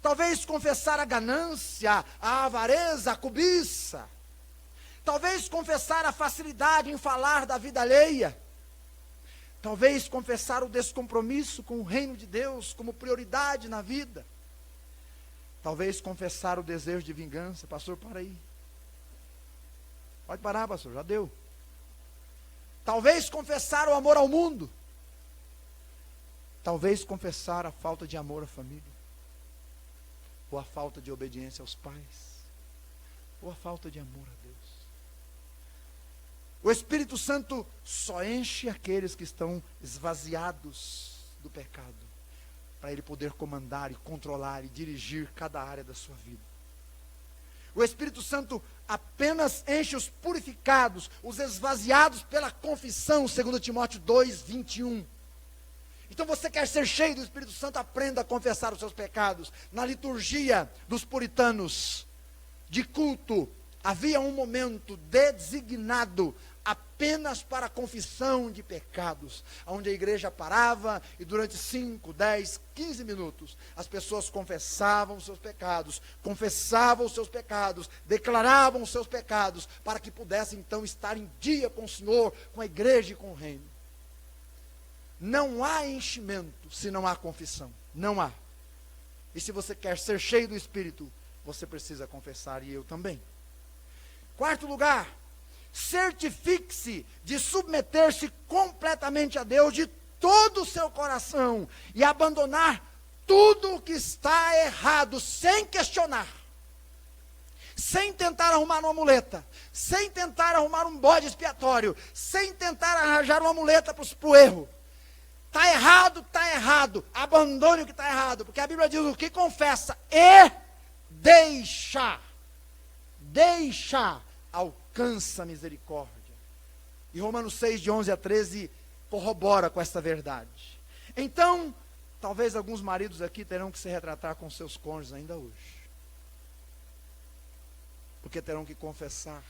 Talvez confessar a ganância, a avareza, a cobiça. Talvez confessar a facilidade em falar da vida alheia. Talvez confessar o descompromisso com o reino de Deus como prioridade na vida. Talvez confessar o desejo de vingança. Pastor, para aí. Pode parar, pastor, já deu. Talvez confessar o amor ao mundo. Talvez confessar a falta de amor à família. Ou a falta de obediência aos pais. Ou a falta de amor a Deus. O Espírito Santo só enche aqueles que estão esvaziados do pecado, para Ele poder comandar e controlar e dirigir cada área da sua vida. O Espírito Santo apenas enche os purificados, os esvaziados pela confissão, segundo Timóteo 2:21. Então você quer ser cheio do Espírito Santo, aprenda a confessar os seus pecados. Na liturgia dos puritanos, de culto, havia um momento designado apenas para a confissão de pecados, onde a igreja parava e durante 5, 10, 15 minutos, as pessoas confessavam os seus pecados, declaravam os seus pecados, para que pudessem então estar em dia com o Senhor, com a igreja e com o reino. Não há enchimento se não há confissão. Não há. E se você quer ser cheio do Espírito, você precisa confessar, e eu também. Quarto lugar, certifique-se de submeter-se completamente a Deus de todo o seu coração e abandonar tudo o que está errado, sem questionar, sem tentar arrumar uma muleta, sem tentar arrumar um bode expiatório, sem tentar arranjar uma muleta para o erro. Está errado, abandone o que está errado, porque a Bíblia diz: o que confessa e deixa, alcança a misericórdia. E Romanos 6, de 11 a 13, corrobora com essa verdade. Então, talvez alguns maridos aqui terão que se retratar com seus cônjuges ainda hoje, porque terão que confessar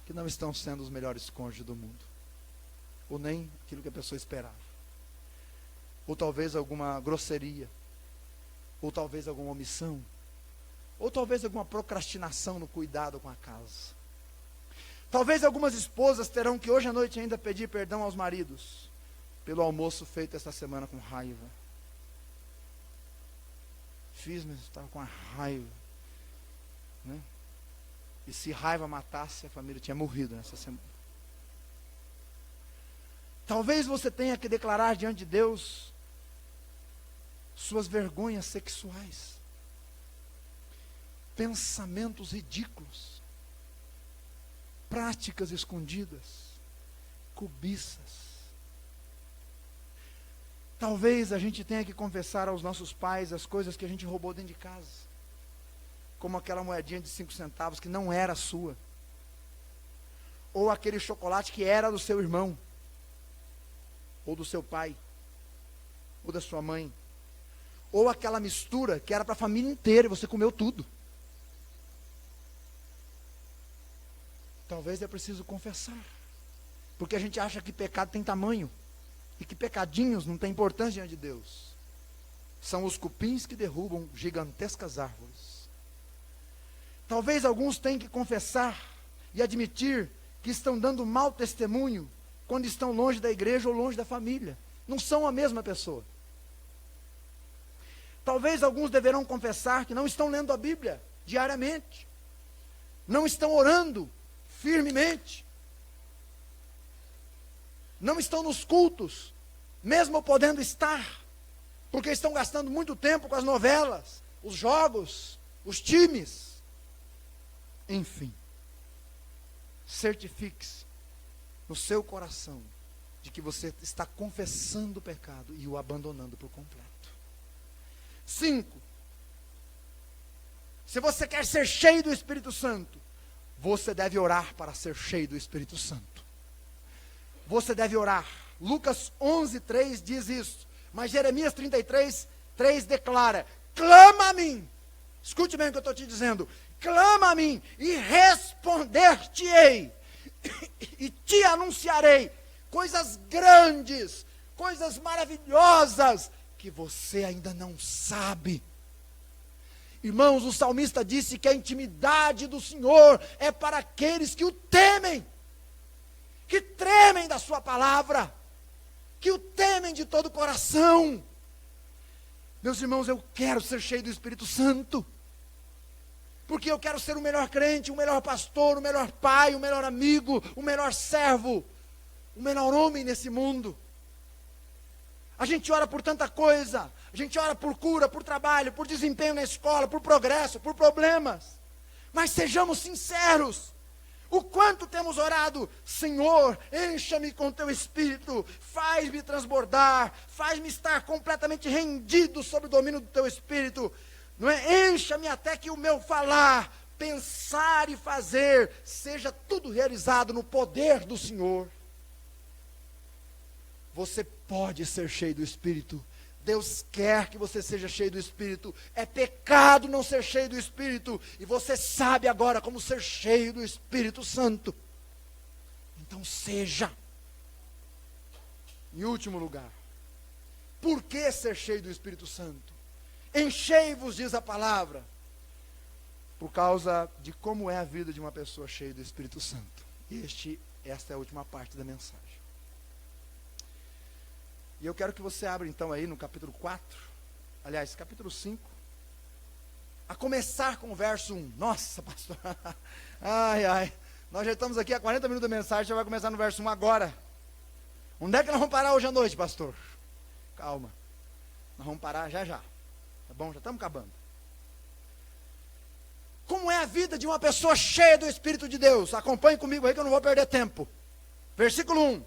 que não estão sendo os melhores cônjuges do mundo, ou nem aquilo que a pessoa esperava, ou talvez alguma grosseria, ou talvez alguma omissão, ou talvez alguma procrastinação no cuidado com a casa. Talvez algumas esposas terão que hoje à noite ainda pedir perdão aos maridos pelo almoço feito esta semana com raiva. Fiz, mas estava com a raiva, né? E se raiva matasse, a família tinha morrido nessa semana. Talvez você tenha que declarar diante de Deus suas vergonhas sexuais, pensamentos ridículos, práticas escondidas, cobiças. Talvez a gente tenha que confessar aos nossos pais as coisas que a gente roubou dentro de casa, como aquela moedinha de 5 centavos que não era sua, ou aquele chocolate que era do seu irmão, ou do seu pai, ou da sua mãe, ou aquela mistura que era para a família inteira e você comeu tudo. Talvez é preciso confessar, porque a gente acha que pecado tem tamanho, e que pecadinhos não têm importância diante de Deus. São os cupins que derrubam gigantescas árvores. Talvez alguns tenham que confessar e admitir que estão dando mau testemunho quando estão longe da igreja ou longe da família. Não são a mesma pessoa. Talvez alguns deverão confessar que não estão lendo a Bíblia diariamente, não estão orando firmemente, não estão nos cultos, mesmo podendo estar, porque estão gastando muito tempo com as novelas, os jogos, os times. Enfim, certifique-se no seu coração de que você está confessando o pecado e o abandonando por completo. 5. Se você quer ser cheio do Espírito Santo, você deve orar para ser cheio do Espírito Santo. Você deve orar. Lucas 11:3 diz isso. Mas Jeremias 33:3 declara: clama a mim. Escute bem o que eu estou te dizendo. Clama a mim e responder-te-ei. E te anunciarei coisas grandes, coisas maravilhosas, que você ainda não sabe. Irmãos, o salmista disse que a intimidade do Senhor é para aqueles que o temem, que tremem da sua palavra, que o temem de todo o coração. Meus irmãos, eu quero ser cheio do Espírito Santo, porque eu quero ser o melhor crente, o melhor pastor, o melhor pai, o melhor amigo, o melhor servo, o melhor homem nesse mundo. A gente ora por tanta coisa, a gente ora por cura, por trabalho, por desempenho na escola, por progresso, por problemas. Mas sejamos sinceros, o quanto temos orado: Senhor, encha-me com teu Espírito, faz-me transbordar, faz-me estar completamente rendido sob o domínio do teu Espírito. Não é? Encha-me até que o meu falar, pensar e fazer seja tudo realizado no poder do Senhor. Você pode ser cheio do Espírito. Deus quer que você seja cheio do Espírito. É pecado não ser cheio do Espírito. E você sabe agora como ser cheio do Espírito Santo. Então seja. Em último lugar, por que ser cheio do Espírito Santo? Enchei-vos, diz a palavra, por causa de como é a vida de uma pessoa cheia do Espírito Santo. Esta é a última parte da mensagem. E eu quero que você abra então aí no capítulo 4 aliás, capítulo 5, a começar com o verso 1. Nossa, pastor, ai, nós já estamos aqui há 40 minutos da mensagem, já vai começar no verso 1 agora. Onde é que nós vamos parar hoje à noite, pastor? Calma, nós vamos parar já, tá bom? Já estamos acabando. Como é a vida de uma pessoa cheia do Espírito de Deus? Acompanhe comigo aí que eu não vou perder tempo. Versículo 1.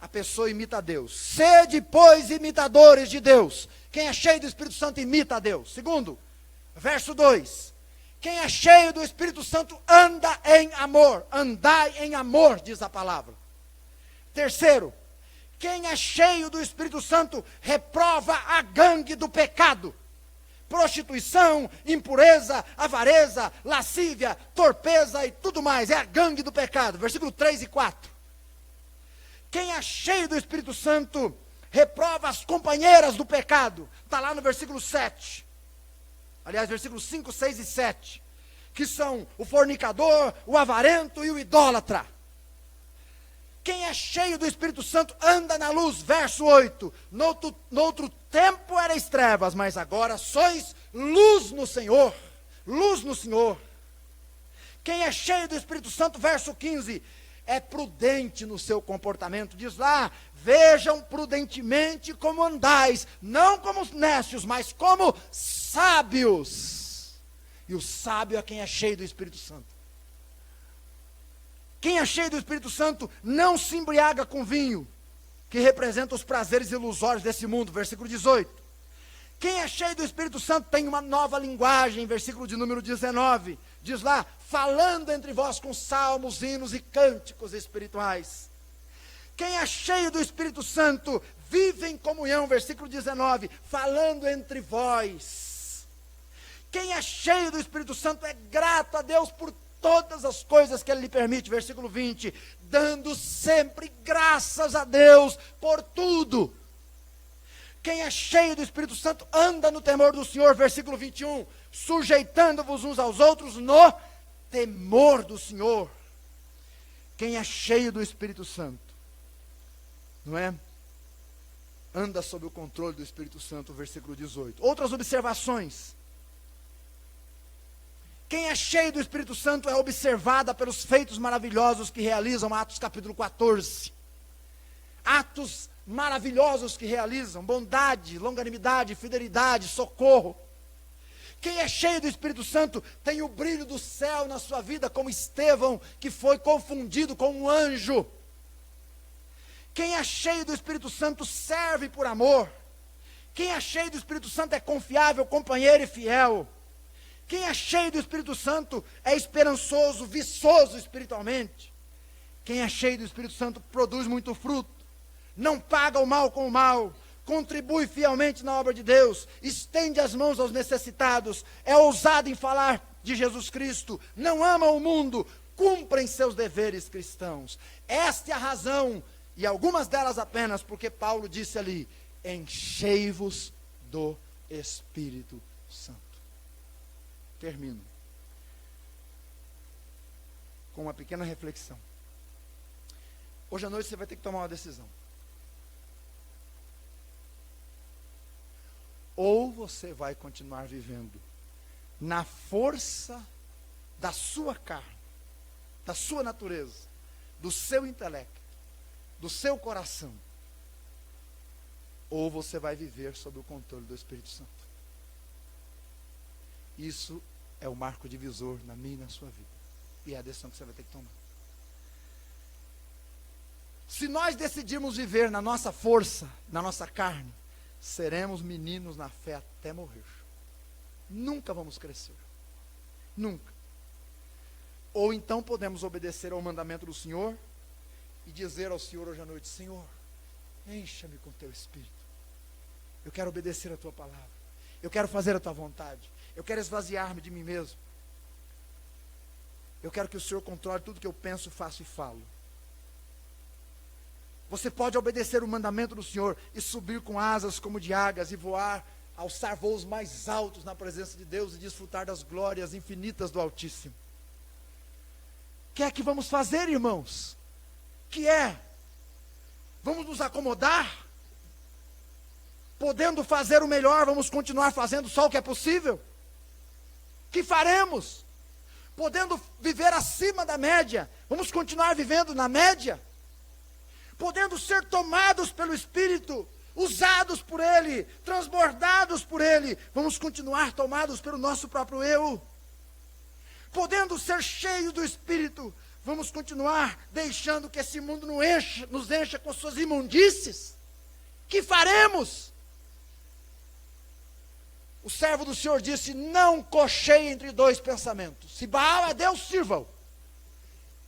A pessoa imita a Deus. Sede, pois, imitadores de Deus. Quem é cheio do Espírito Santo imita a Deus. Segundo, verso 2. Quem é cheio do Espírito Santo anda em amor. Andai em amor, diz a palavra. Terceiro, quem é cheio do Espírito Santo reprova a gangue do pecado. Prostituição, impureza, avareza, lascívia, torpeza e tudo mais. É a gangue do pecado. Versículo 3 e 4. Quem é cheio do Espírito Santo reprova as companheiras do pecado. Está lá no versículo 7. Aliás, versículos 5, 6 e 7. Que são o fornicador, o avarento e o idólatra. Quem é cheio do Espírito Santo anda na luz. Verso 8. Noutro tempo erais trevas, mas agora sois luz no Senhor. Luz no Senhor. Quem é cheio do Espírito Santo, verso 15, é prudente no seu comportamento. Diz lá, vejam prudentemente como andais, não como nécios, mas como sábios. E o sábio é quem é cheio do Espírito Santo. Quem é cheio do Espírito Santo não se embriaga com vinho, que representa os prazeres ilusórios desse mundo, versículo 18. Quem é cheio do Espírito Santo tem uma nova linguagem, versículo de número 19. Diz lá, falando entre vós com salmos, hinos e cânticos espirituais. Quem é cheio do Espírito Santo vive em comunhão, versículo 19, falando entre vós. Quem é cheio do Espírito Santo é grato a Deus por todas as coisas que Ele lhe permite, versículo 20, dando sempre graças a Deus por tudo. Quem é cheio do Espírito Santo anda no temor do Senhor, versículo 21, sujeitando-vos uns aos outros no temor do Senhor. Quem é cheio do Espírito Santo, não é? Anda sob o controle do Espírito Santo, versículo 18. Outras observações. Quem é cheio do Espírito Santo é observada pelos feitos maravilhosos que realizam, Atos capítulo 14. Atos maravilhosos que realizam, bondade, longanimidade, fidelidade, socorro. Quem é cheio do Espírito Santo tem o brilho do céu na sua vida, como Estevão, que foi confundido com um anjo. Quem é cheio do Espírito Santo serve por amor. Quem é cheio do Espírito Santo é confiável, companheiro e fiel. Quem é cheio do Espírito Santo é esperançoso, viçoso espiritualmente. Quem é cheio do Espírito Santo produz muito fruto, não paga o mal com o mal, contribui fielmente na obra de Deus, estende as mãos aos necessitados, é ousado em falar de Jesus Cristo, não ama o mundo, cumprem seus deveres cristãos. Esta é a razão, e algumas delas apenas, porque Paulo disse ali, enchei-vos do Espírito Santo. Termino com uma pequena reflexão. Hoje à noite você vai ter que tomar uma decisão. Ou você vai continuar vivendo na força da sua carne, da sua natureza, do seu intelecto, do seu coração. Ou você vai viver sob o controle do Espírito Santo. Isso é o marco divisor na minha e na sua vida. E é a decisão que você vai ter que tomar. Se nós decidirmos viver na nossa força, na nossa carne, seremos meninos na fé até morrer. Nunca vamos crescer. Nunca. Ou então podemos obedecer ao mandamento do Senhor e dizer ao Senhor hoje à noite, Senhor, encha-me com teu Espírito. Eu quero obedecer a tua palavra. Eu quero fazer a tua vontade. Eu quero esvaziar-me de mim mesmo. Eu quero que o Senhor controle tudo que eu penso, faço e falo. Você pode obedecer o mandamento do Senhor e subir com asas como de águias e voar, alçar voos mais altos na presença de Deus e desfrutar das glórias infinitas do Altíssimo. O que é que vamos fazer, irmãos? Que é? Vamos nos acomodar? Podendo fazer o melhor, vamos continuar fazendo só o que é possível? Que faremos? Podendo viver acima da média, vamos continuar vivendo na média? Podendo ser tomados pelo Espírito, usados por Ele, transbordados por Ele, vamos continuar tomados pelo nosso próprio eu? Podendo ser cheios do Espírito, vamos continuar deixando que esse mundo nos encha com suas imundícies? Que faremos? O servo do Senhor disse: não cocheie entre dois pensamentos. Se Baal é Deus, sirva-o.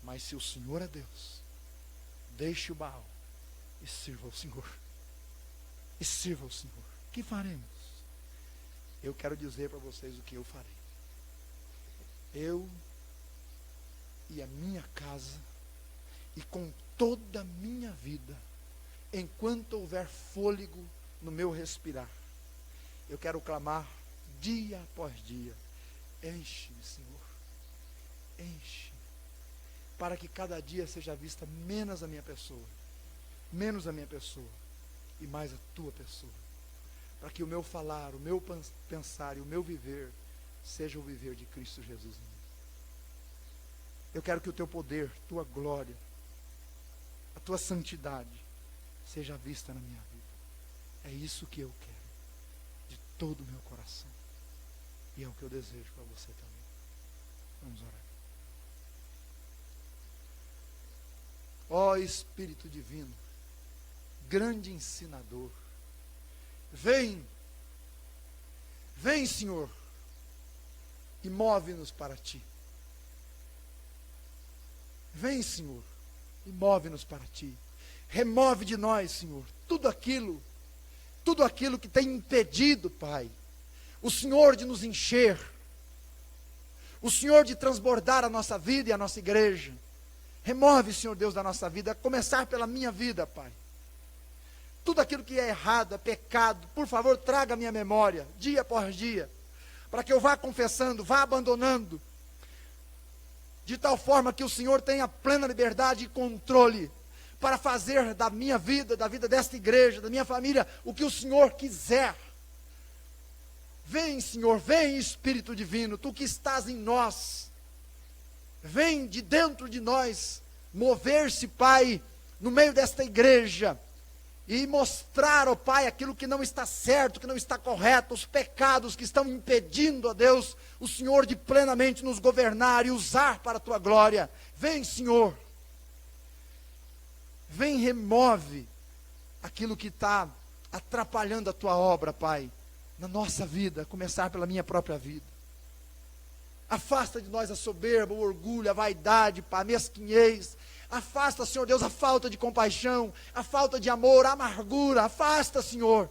Mas se o Senhor é Deus, deixe o Baal e sirva o Senhor. E sirva o Senhor. Que faremos? Eu quero dizer para vocês o que eu farei. Eu e a minha casa, e com toda a minha vida, enquanto houver fôlego no meu respirar, eu quero clamar dia após dia: enche-me, Senhor, enche, para que cada dia seja vista menos a minha pessoa e mais a tua pessoa, para que o meu falar, o meu pensar e o meu viver seja o viver de Cristo Jesus em mim. Eu quero que o teu poder, tua glória, a tua santidade seja vista na minha vida. É isso que eu quero, de todo o meu coração, e é o que eu desejo para você também. Vamos orar. Ó Espírito Divino, grande ensinador, vem, Senhor, e move-nos para ti. Vem, Senhor, e move-nos para ti. Remove de nós, Senhor, tudo aquilo que tem impedido, Pai, o Senhor de nos encher, o Senhor de transbordar a nossa vida e a nossa igreja. Remove, Senhor Deus, da nossa vida, a começar pela minha vida, Pai. Tudo aquilo que é errado, é pecado, por favor, traga a minha memória, dia após dia, para que eu vá confessando, vá abandonando, de tal forma que o Senhor tenha plena liberdade e controle, para fazer da minha vida, da vida desta igreja, da minha família, o que o Senhor quiser. Vem, Senhor, vem, Espírito Divino, tu que estás em nós, vem de dentro de nós, mover-se, Pai, no meio desta igreja, e mostrar, ó Pai, aquilo que não está certo, que não está correto, os pecados que estão impedindo, ó Deus, o Senhor de plenamente nos governar e usar para a tua glória. Vem, Senhor, vem, remove aquilo que está atrapalhando a tua obra, Pai, na nossa vida, a começar pela minha própria vida. Afasta de nós a soberba, o orgulho, a vaidade, Pai, a mesquinhez. Afasta, Senhor Deus, a falta de compaixão, a falta de amor, a amargura. Afasta, Senhor.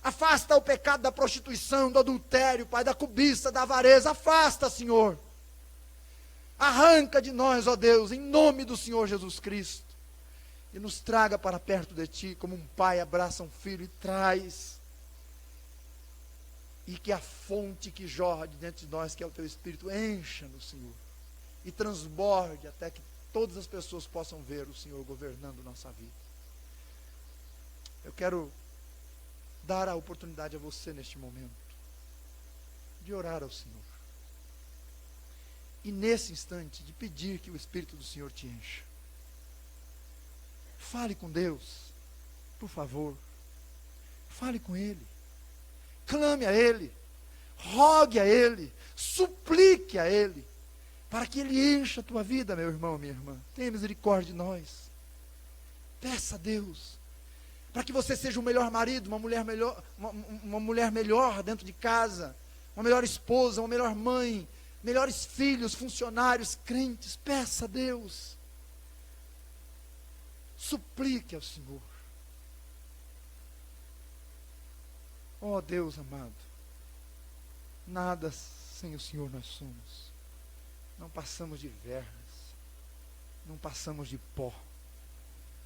Afasta o pecado da prostituição, do adultério, Pai, da cobiça, da avareza. Afasta, Senhor. Arranca de nós, ó Deus, em nome do Senhor Jesus Cristo. E nos traga para perto de Ti, como um pai abraça um filho e traz. E que a fonte que jorra de dentro de nós, que é o Teu Espírito, encha-nos, Senhor. E transborde até que todas as pessoas possam ver o Senhor governando nossa vida. Eu quero dar a oportunidade a você neste momento de orar ao Senhor. E nesse instante de pedir que o Espírito do Senhor te encha. Fale com Deus, por favor. Fale com Ele. Clame a Ele. Rogue a Ele. Suplique a Ele. Para que Ele encha a tua vida, meu irmão, minha irmã. Tenha misericórdia de nós. Peça a Deus. Para que você seja um melhor marido, uma mulher melhor dentro de casa. Uma melhor esposa, uma melhor mãe. Melhores filhos, funcionários, crentes. Peça a Deus. Suplique ao Senhor. Oh Deus amado. Nada sem o Senhor nós somos. Não passamos de vermes, não passamos de pó,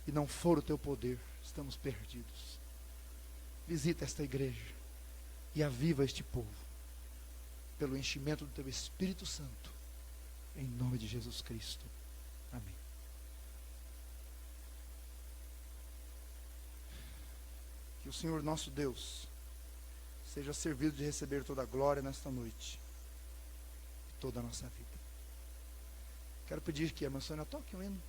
e não for o teu poder, estamos perdidos. Visita esta igreja e aviva este povo, pelo enchimento do teu Espírito Santo, em nome de Jesus Cristo. Amém. Que o Senhor nosso Deus seja servido de receber toda a glória nesta noite, toda a nossa vida. Quero pedir que a irmã Sônia toque um hino.